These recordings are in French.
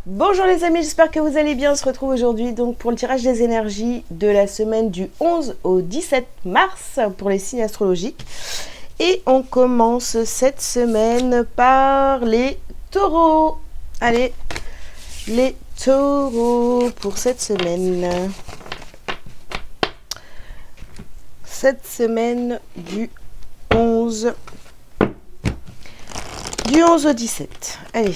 Bonjour les amis, j'espère que vous allez bien. On se retrouve aujourd'hui donc pour le tirage des énergies de la semaine du 11 au 17 mars pour les signes astrologiques. Et on commence cette semaine par les taureaux. Allez, les taureaux pour cette semaine. Cette semaine du 11 au 17. Allez.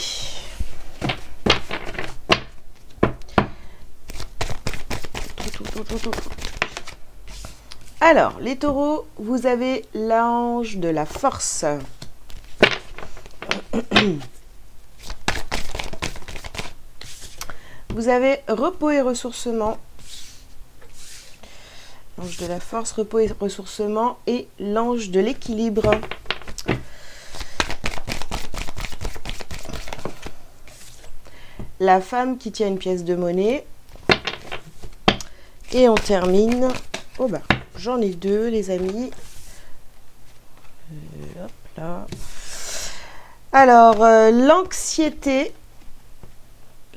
Alors, les taureaux, vous avez l'ange de la force. Vous avez repos et ressourcement. L'ange de la force, repos et ressourcement. Et l'ange de l'équilibre. La femme qui tient une pièce de monnaie. Et on termine. Oh bah, j'en ai deux, les amis. Hop là. Alors, l'anxiété.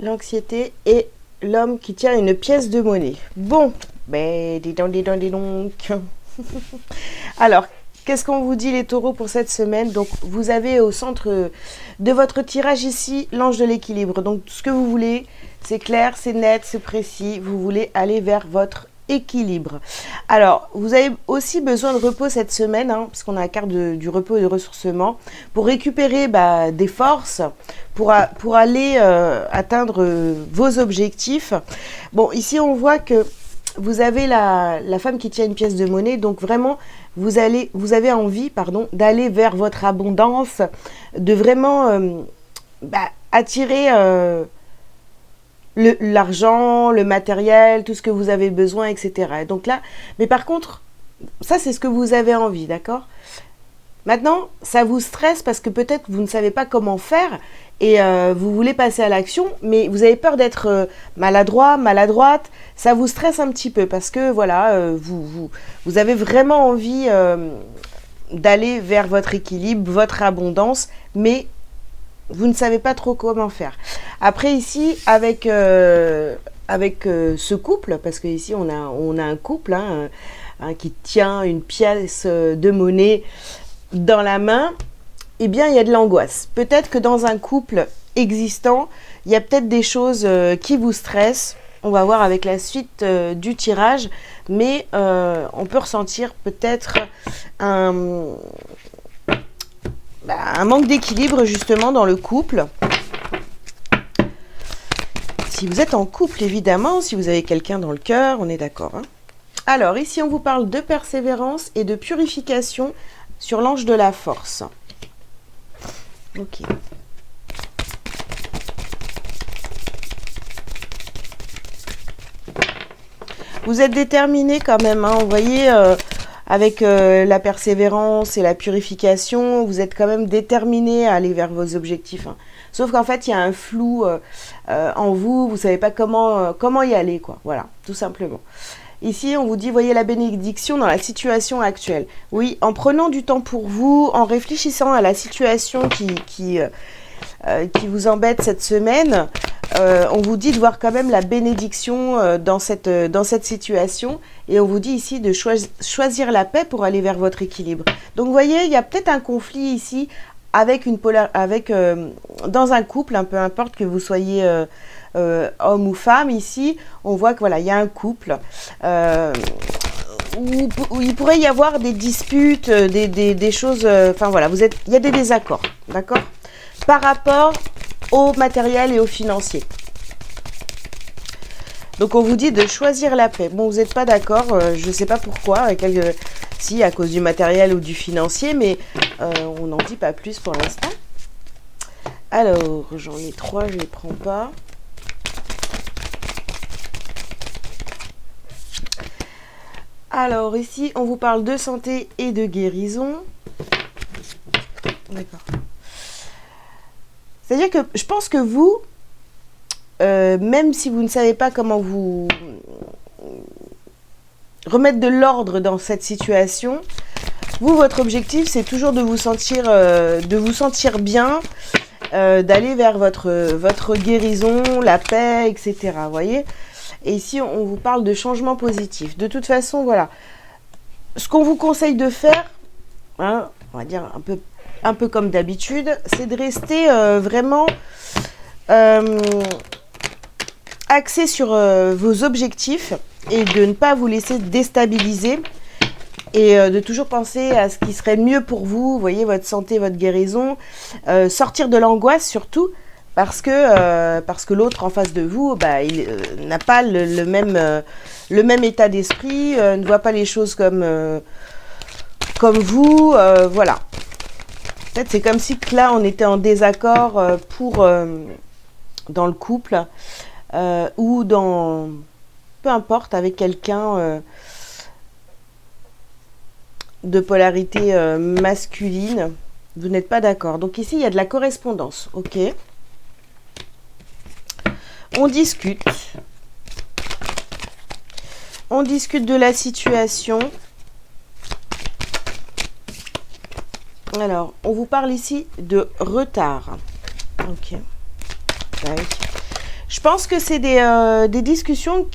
L'anxiété et l'homme qui tient une pièce de monnaie. Bon, ben, dis donc. Alors, qu'est-ce qu'on vous dit les taureaux pour cette semaine? Donc, vous avez au centre de votre tirage ici l'ange de l'équilibre. Donc, ce que vous voulez, c'est clair, c'est net, c'est précis. Vous voulez aller vers votre équilibre. Alors, vous avez aussi besoin de repos cette semaine, parce qu'on a la carte du repos et du ressourcement, pour récupérer des forces, pour aller atteindre vos objectifs. Bon, ici, on voit que vous avez la femme qui tient une pièce de monnaie, donc vraiment, vous avez envie, d'aller vers votre abondance, de vraiment attirer l'argent, le matériel, tout ce que vous avez besoin, etc. Et donc là, mais par contre, ça c'est ce que vous avez envie, d'accord? Maintenant, ça vous stresse parce que peut-être vous ne savez pas comment faire et vous voulez passer à l'action, mais vous avez peur d'être maladroit, maladroite. Ça vous stresse un petit peu parce que voilà, vous avez vraiment envie d'aller vers votre équilibre, votre abondance, mais vous ne savez pas trop comment faire. Après ici, avec ce couple, parce que ici on a un couple qui tient une pièce de monnaie dans la main, eh bien il y a de l'angoisse. Peut-être que dans un couple existant, il y a peut-être des choses qui vous stressent. On va voir avec la suite du tirage, mais on peut ressentir peut-être un manque d'équilibre justement dans le couple. Si vous êtes en couple, évidemment, si vous avez quelqu'un dans le cœur, on est d'accord. Alors, ici, on vous parle de persévérance et de purification sur l'ange de la force. Ok. Vous êtes déterminé quand même, vous voyez... avec la persévérance et la purification, vous êtes quand même déterminé à aller vers vos objectifs. Sauf qu'en fait, il y a un flou en vous, vous ne savez pas comment y aller, quoi. Voilà, tout simplement. Ici, on vous dit, voyez la bénédiction dans la situation actuelle. Oui, en prenant du temps pour vous, en réfléchissant à la situation qui vous embête cette semaine, on vous dit de voir quand même la bénédiction dans cette situation et on vous dit ici de choisir la paix pour aller vers votre équilibre. Donc vous voyez, il y a peut-être un conflit ici avec dans un couple, peu importe que vous soyez homme ou femme. Ici, on voit que voilà, il y a un couple où il pourrait y avoir des disputes, des choses. Enfin voilà, il y a des désaccords, d'accord, par rapport au matériel et au financier. Donc on vous dit de choisir la paix. Bon, vous n'êtes pas d'accord, je ne sais pas pourquoi, si à cause du matériel ou du financier, mais on n'en dit pas plus pour l'instant. Alors, j'en ai 3, je ne les prends pas. Alors ici, on vous parle de santé et de guérison. D'accord. C'est-à-dire que je pense que vous, même si vous ne savez pas comment vous remettre de l'ordre dans cette situation, vous, votre objectif, c'est toujours de vous sentir bien, d'aller vers votre guérison, la paix, etc. Vous voyez? Et ici, on vous parle de changement positif. De toute façon, voilà. Ce qu'on vous conseille de faire, hein, on va dire un peu comme d'habitude, c'est de rester vraiment axé sur vos objectifs et de ne pas vous laisser déstabiliser et de toujours penser à ce qui serait mieux pour vous, voyez, votre santé, votre guérison, sortir de l'angoisse surtout, parce que l'autre en face de vous, bah, il n'a pas le même état d'esprit, ne voit pas les choses comme vous, voilà. En fait, c'est comme si là, on était en désaccord dans le couple ou dans... peu importe, avec quelqu'un de polarité masculine. Vous n'êtes pas d'accord. Donc ici, il y a de la correspondance. Ok. On discute. On discute de la situation. Alors, on vous parle ici de retard. Ok. Ouais. Je pense que c'est des discussions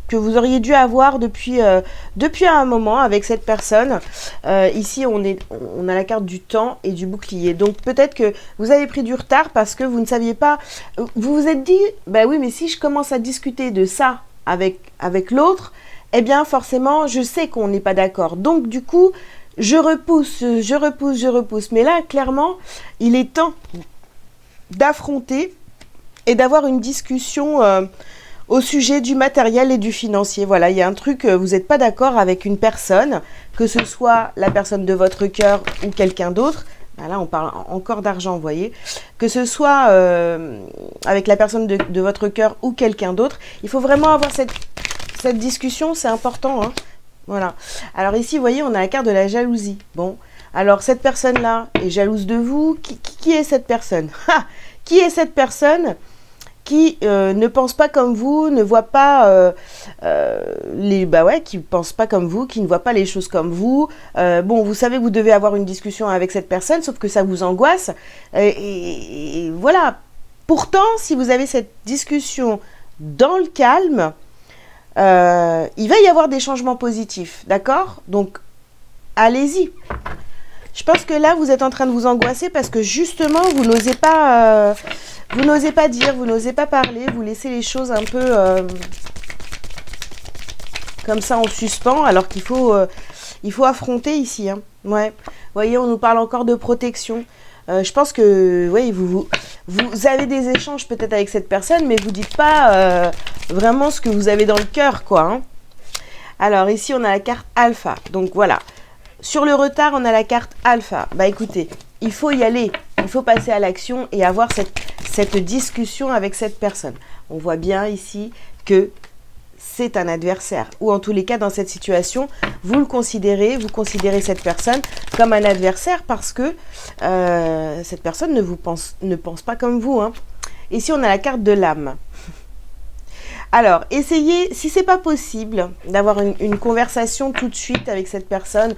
que vous auriez dû avoir depuis un moment avec cette personne. Ici, on a la carte du temps et du bouclier. Donc, peut-être que vous avez pris du retard parce que vous ne saviez pas... Vous vous êtes dit, bah oui, mais si je commence à discuter de ça avec l'autre, eh bien, forcément, je sais qu'on n'est pas d'accord. Donc, du coup, je repousse. Mais là, clairement, il est temps d'affronter et d'avoir une discussion au sujet du matériel et du financier. Voilà, il y a un truc, vous n'êtes pas d'accord avec une personne, que ce soit la personne de votre cœur ou quelqu'un d'autre. Ben là, on parle encore d'argent, vous voyez. Que ce soit avec la personne de votre cœur ou quelqu'un d'autre, il faut vraiment avoir cette discussion, c'est important, hein. Voilà. Alors ici, vous voyez, on a la carte de la jalousie. Bon, alors cette personne-là est jalouse de vous. Qui est cette personne? Qui est cette personne qui ne pense pas comme vous, ne voit pas qui pense pas comme vous, qui ne voit pas les choses comme vous. Bon, vous savez que vous devez avoir une discussion avec cette personne, sauf que ça vous angoisse. Et voilà. Pourtant, si vous avez cette discussion dans le calme, il va y avoir des changements positifs, d'accord? Donc, allez-y. Je pense que là, vous êtes en train de vous angoisser parce que justement, vous n'osez pas dire, vous n'osez pas parler, vous laissez les choses un peu comme ça en suspens, alors qu'il faut affronter ici, hein. Ouais. Vous voyez, on nous parle encore de protection. Je pense que, oui, vous avez des échanges peut-être avec cette personne, mais vous dites pas vraiment ce que vous avez dans le cœur, quoi, hein. Alors ici, on a la carte alpha. Donc voilà. Sur le retard, on a la carte alpha. Bah écoutez, il faut y aller. Il faut passer à l'action et avoir cette discussion avec cette personne. On voit bien ici que c'est un adversaire. Ou en tous les cas, dans cette situation, vous considérez cette personne comme un adversaire parce que cette personne ne pense pas comme vous, hein. Ici, on a la carte de l'âme. Alors, essayez, si c'est pas possible d'avoir une conversation tout de suite avec cette personne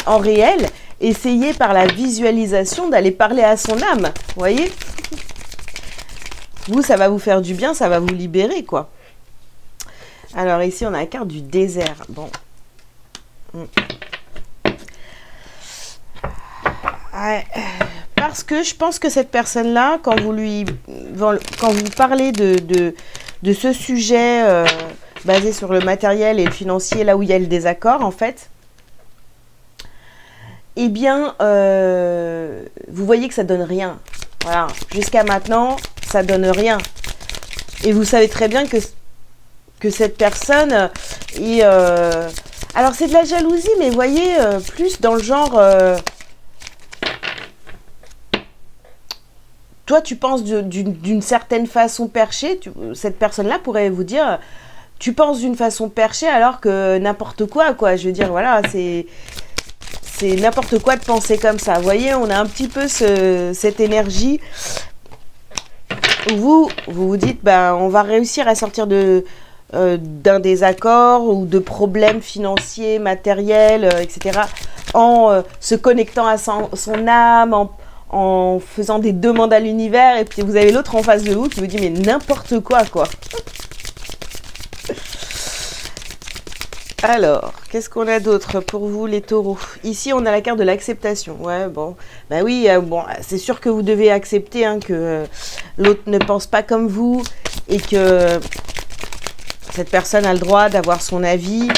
en réel, essayez par la visualisation d'aller parler à son âme, vous voyez? Vous, ça va vous faire du bien, ça va vous libérer, quoi. Alors ici, on a la carte du désert. Bon. Ouais. Parce que je pense que cette personne-là, quand vous parlez de ce sujet basé sur le matériel et le financier, là où il y a le désaccord, en fait, eh bien, vous voyez que ça donne rien. Voilà. Jusqu'à maintenant, ça donne rien. Et vous savez très bien que cette personne est... alors, c'est de la jalousie, mais vous voyez, plus dans le genre... toi, tu penses d'une certaine façon perchée. Cette personne-là pourrait vous dire... Tu penses d'une façon perchée alors que n'importe quoi, quoi. Je veux dire, voilà, c'est n'importe quoi de penser comme ça. Vous voyez, on a un petit peu cette énergie où vous dites, ben, on va réussir à sortir d'un désaccord ou de problèmes financiers, matériels, etc. En se connectant à son âme, en faisant des demandes à l'univers, et puis vous avez l'autre en face de vous qui vous dit mais n'importe quoi. Alors, qu'est-ce qu'on a d'autre pour vous les taureaux? Ici, on a la carte de l'acceptation. Ouais, bon, bah oui, bon, c'est sûr que vous devez accepter hein, que l'autre ne pense pas comme vous et que cette personne a le droit d'avoir son avis.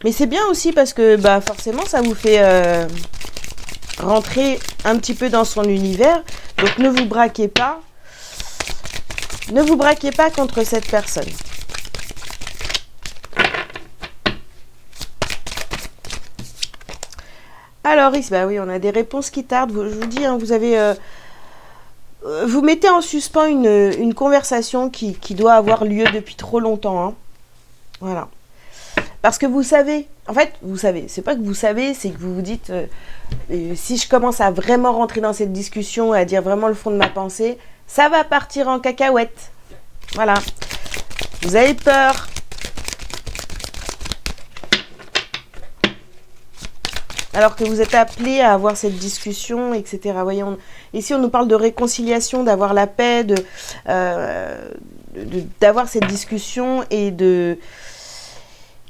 Mais c'est bien aussi parce que bah, forcément, ça vous fait rentrer un petit peu dans son univers. Donc, ne vous braquez pas. Ne vous braquez pas contre cette personne. Alors, bah oui, on a des réponses qui tardent. Je vous dis, hein, vous avez... vous mettez en suspens une conversation qui doit avoir lieu depuis trop longtemps. Hein. Voilà. Parce que vous savez, en fait, vous savez, c'est pas que vous savez, c'est que vous vous dites, si je commence à vraiment rentrer dans cette discussion, à dire vraiment le fond de ma pensée, ça va partir en cacahuète. Voilà. Vous avez peur. Alors que vous êtes appelé à avoir cette discussion, etc. Voyez, ici, on nous parle de réconciliation, d'avoir la paix, d'avoir cette discussion et de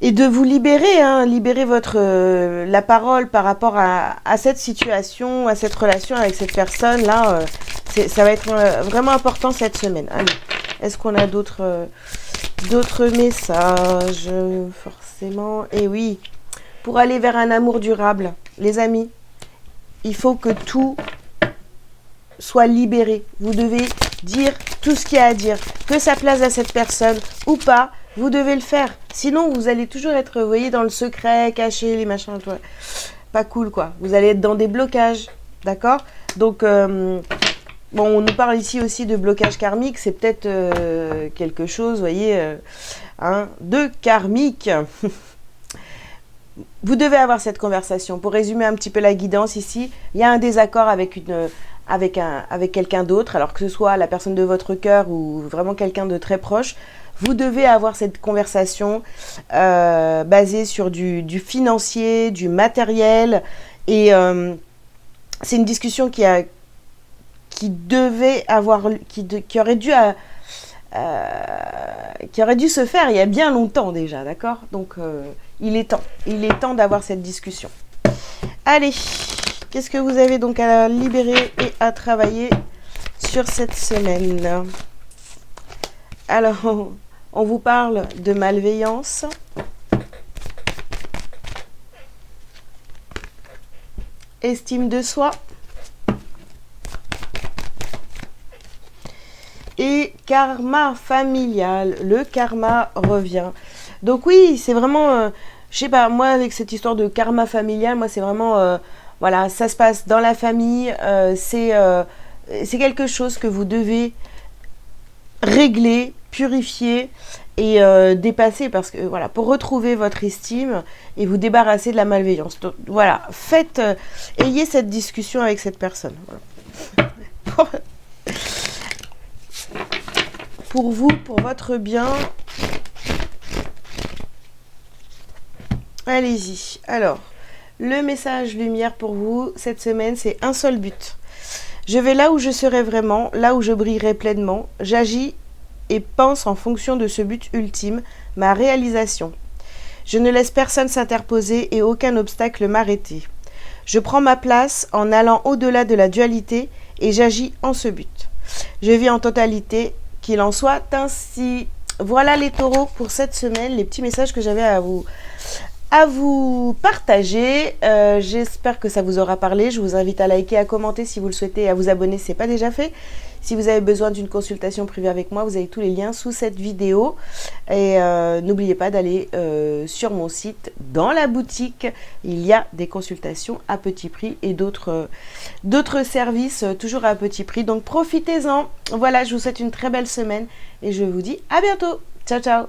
vous libérer, hein, libérer la parole par rapport à cette situation, à cette relation avec cette personne-là. Ça va être vraiment important cette semaine. Allez, est-ce qu'on a d'autres messages forcément? Eh oui. Pour aller vers un amour durable, les amis, il faut que tout soit libéré. Vous devez dire tout ce qu'il y a à dire. Que ça plaise à cette personne ou pas, vous devez le faire. Sinon, vous allez toujours être, vous voyez, dans le secret, caché, les machins, tout. Pas cool, quoi. Vous allez être dans des blocages, d'accord? Donc, bon, on nous parle ici aussi de blocage karmique. C'est peut-être quelque chose, vous voyez, de karmique. Vous devez avoir cette conversation. Pour résumer un petit peu la guidance ici, il y a un désaccord avec quelqu'un d'autre, alors que ce soit la personne de votre cœur ou vraiment quelqu'un de très proche. Vous devez avoir cette conversation basée sur du financier, du matériel. Et c'est une discussion qui aurait dû se faire il y a bien longtemps déjà, d'accord? Donc, il est temps d'avoir cette discussion. Allez, qu'est-ce que vous avez donc à libérer et à travailler sur cette semaine? Alors, on vous parle de malveillance. Estime de soi. Et karma familial. Le karma revient. Donc oui, c'est vraiment... je sais pas, moi avec cette histoire de karma familial, moi c'est vraiment... voilà, ça se passe dans la famille. C'est quelque chose que vous devez régler, purifier et dépasser. Parce que voilà, pour retrouver votre estime et vous débarrasser de la malveillance. Donc, voilà, ayez cette discussion avec cette personne. Voilà. Pour vous, pour votre bien. Allez-y. Alors, le message lumière pour vous cette semaine, c'est un seul but. Je vais là où je serai vraiment, là où je brillerai pleinement. J'agis et pense en fonction de ce but ultime, ma réalisation. Je ne laisse personne s'interposer et aucun obstacle m'arrêter. Je prends ma place en allant au-delà de la dualité et j'agis en ce but. Je vis en totalité, qu'il en soit ainsi. Voilà les taureaux pour cette semaine, les petits messages que j'avais à vous partager. J'espère que ça vous aura parlé. Je vous invite à liker, à commenter si vous le souhaitez et à vous abonner si ce n'est pas déjà fait. Si vous avez besoin d'une consultation privée avec moi, vous avez tous les liens sous cette vidéo. Et n'oubliez pas d'aller sur mon site, dans la boutique. Il y a des consultations à petit prix et d'autres services toujours à petit prix. Donc profitez-en. Voilà, je vous souhaite une très belle semaine et je vous dis à bientôt. Ciao, ciao.